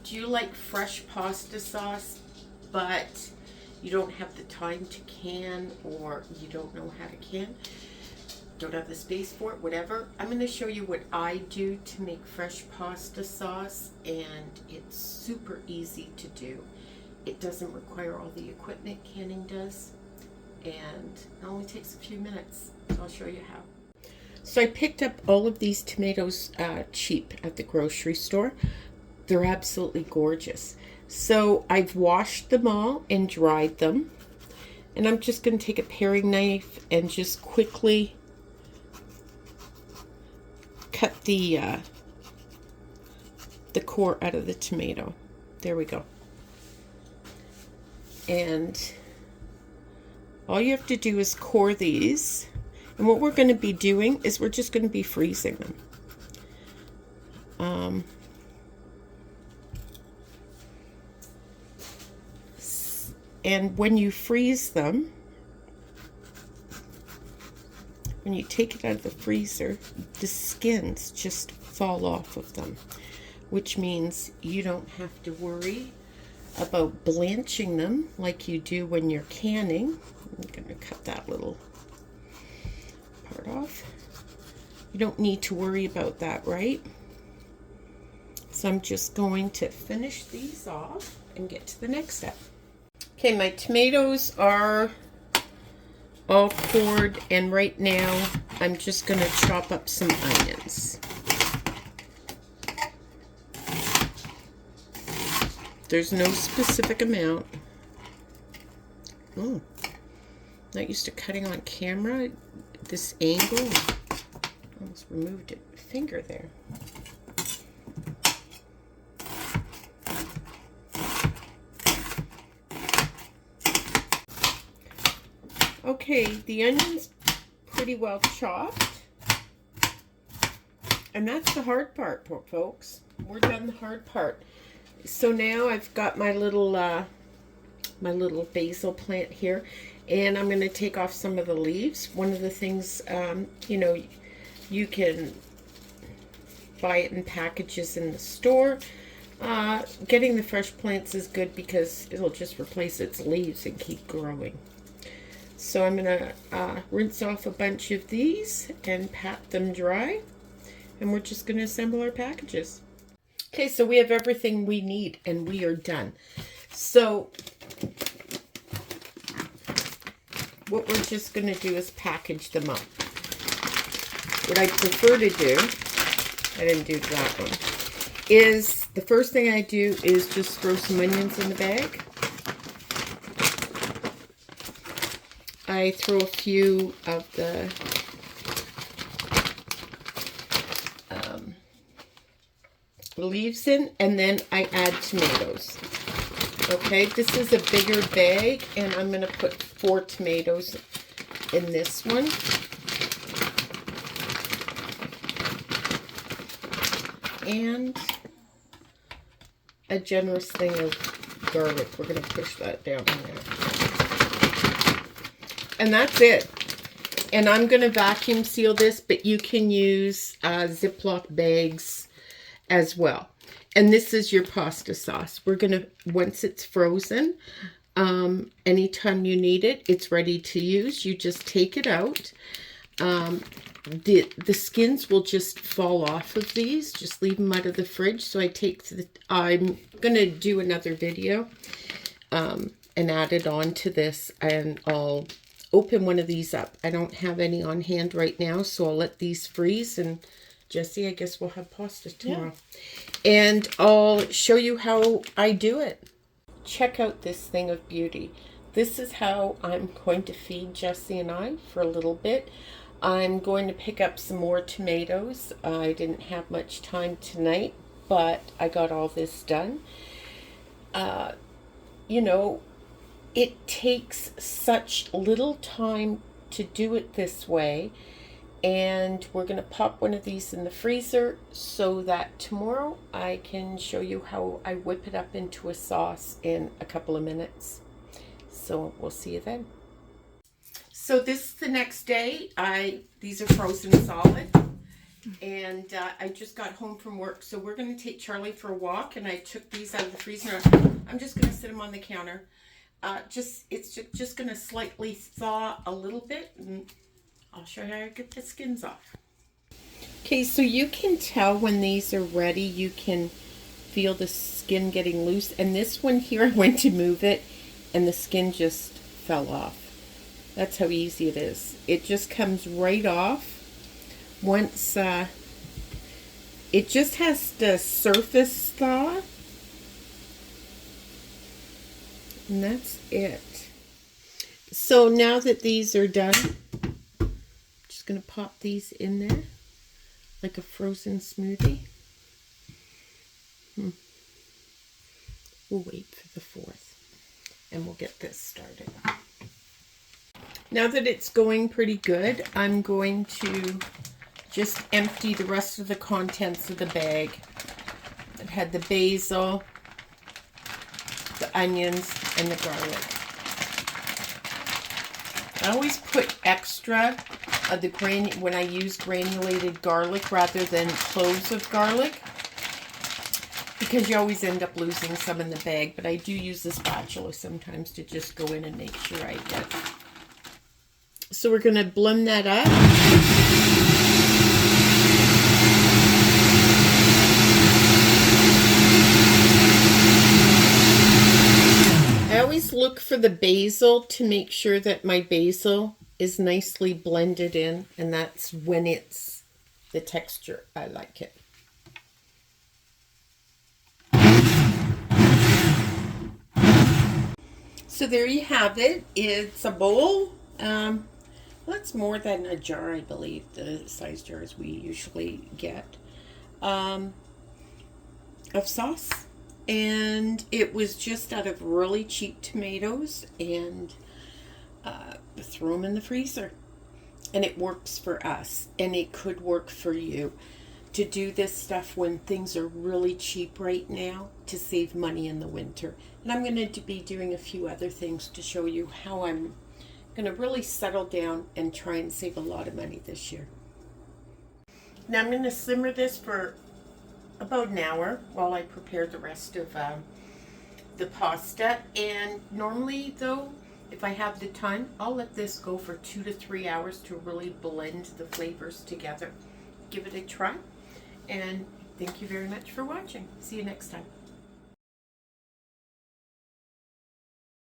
do like fresh pasta sauce, but you don't have the time to can, or you don't know how to can, don't have the space for it, whatever, I'm going to show you what I do to make fresh pasta sauce, and it's super easy to do. It doesn't require all the equipment canning does, and it only takes a few minutes. So I'll show you how. So I picked up all of these tomatoes cheap at the grocery store. They're absolutely gorgeous. So I've washed them all and dried them. And I'm just going to take a paring knife and just quickly cut the core out of the tomato. There we go. And all you have to do is core these. And what we're going to be doing is we're just going to be freezing them. And when you freeze them, when you take it out of the freezer, the skins just fall off of them, which means you don't have to worry about blanching them like you do when you're canning. I'm going to cut that little part off. You don't need to worry about that, right? So I'm just going to finish these off and get to the next step. Okay, my tomatoes are all cored, and right now I'm just going to chop up some onions. There's no specific amount. Oh, not used to cutting on camera. This angle, almost removed a finger there. Okay, the onion's pretty well chopped. And that's the hard part, folks. We're done the hard part. So now I've got my little basil plant here, and I'm going to take off some of the leaves. One of the things, you know, you can buy it in packages in the store. Getting the fresh plants is good because it'll just replace its leaves and keep growing. So I'm going to rinse off a bunch of these and pat them dry, and we're just going to assemble our packages. Okay, so we have everything we need, and we are done. So what we're just going to do is package them up. What I prefer to do, I didn't do that one, is the first thing I do is just throw some onions in the bag. I throw a few of the leaves in, and then I add tomatoes. Okay, this is a bigger bag, and I'm going to put 4 tomatoes in this one. And a generous thing of garlic. We're going to push that down in there. And that's it. And I'm going to vacuum seal this, but you can use Ziploc bags as well. And this is your pasta sauce. We're going to, once it's frozen, anytime you need it, it's ready to use. You just take it out. The skins will just fall off of these. Just leave them out of the fridge. So I'm going to do another video and add it on to this, and I'll open one of these up. I don't have any on hand right now, so I'll let these freeze, and Jessie, I guess we'll have pasta tomorrow. Yeah. And I'll show you how I do it. Check out this thing of beauty. This is how I'm going to feed Jessie and I for a little bit. I'm going to pick up some more tomatoes. I didn't have much time tonight, but I got all this done. You know, it takes such little time to do it this way, and we're going to pop one of these in the freezer so that tomorrow I can show you how I whip it up into a sauce in a couple of minutes. So we'll see you then. So this is the next day. These are frozen solid, And I just got home from work, so we're going to take Charlie for a walk, and I took these out of the freezer. I'm just going to sit them on the counter. It's just going to slightly thaw a little bit, and I'll show you how I get the skins off. Okay, so you can tell when these are ready. You can feel the skin getting loose, and this one here, I went to move it, and the skin just fell off. That's how easy it is. It just comes right off. Once it just has to surface thaw, and that's it. So now that these are done, I'm just going to pop these in there like a frozen smoothie. We'll wait for the 4th, and we'll get this started. Now that it's going pretty good, I'm going to just empty the rest of the contents of the bag. It had the basil, the onions, and the garlic. I always put extra of the when I use granulated garlic rather than cloves of garlic, because you always end up losing some in the bag, but I do use the spatula sometimes to just go in and make sure I get it. So we're going to blend that up. I always look for the basil to make sure that my basil is nicely blended in, and that's when it's the texture I like it. So there you have it. It's a bowl. That's more than a jar, I believe, the size jars we usually get, of sauce. And it was just out of really cheap tomatoes, and throw them in the freezer. And it works for us, and it could work for you to do this stuff when things are really cheap right now to save money in the winter. And I'm going to be doing a few other things to show you how I'm going to really settle down and try and save a lot of money this year. Now I'm going to simmer this for about an hour while I prepare the rest of the pasta. And normally though, if I have the time, I'll let this go for 2 to 3 hours to really blend the flavors together. Give it a try, and thank you very much for watching. See you next time.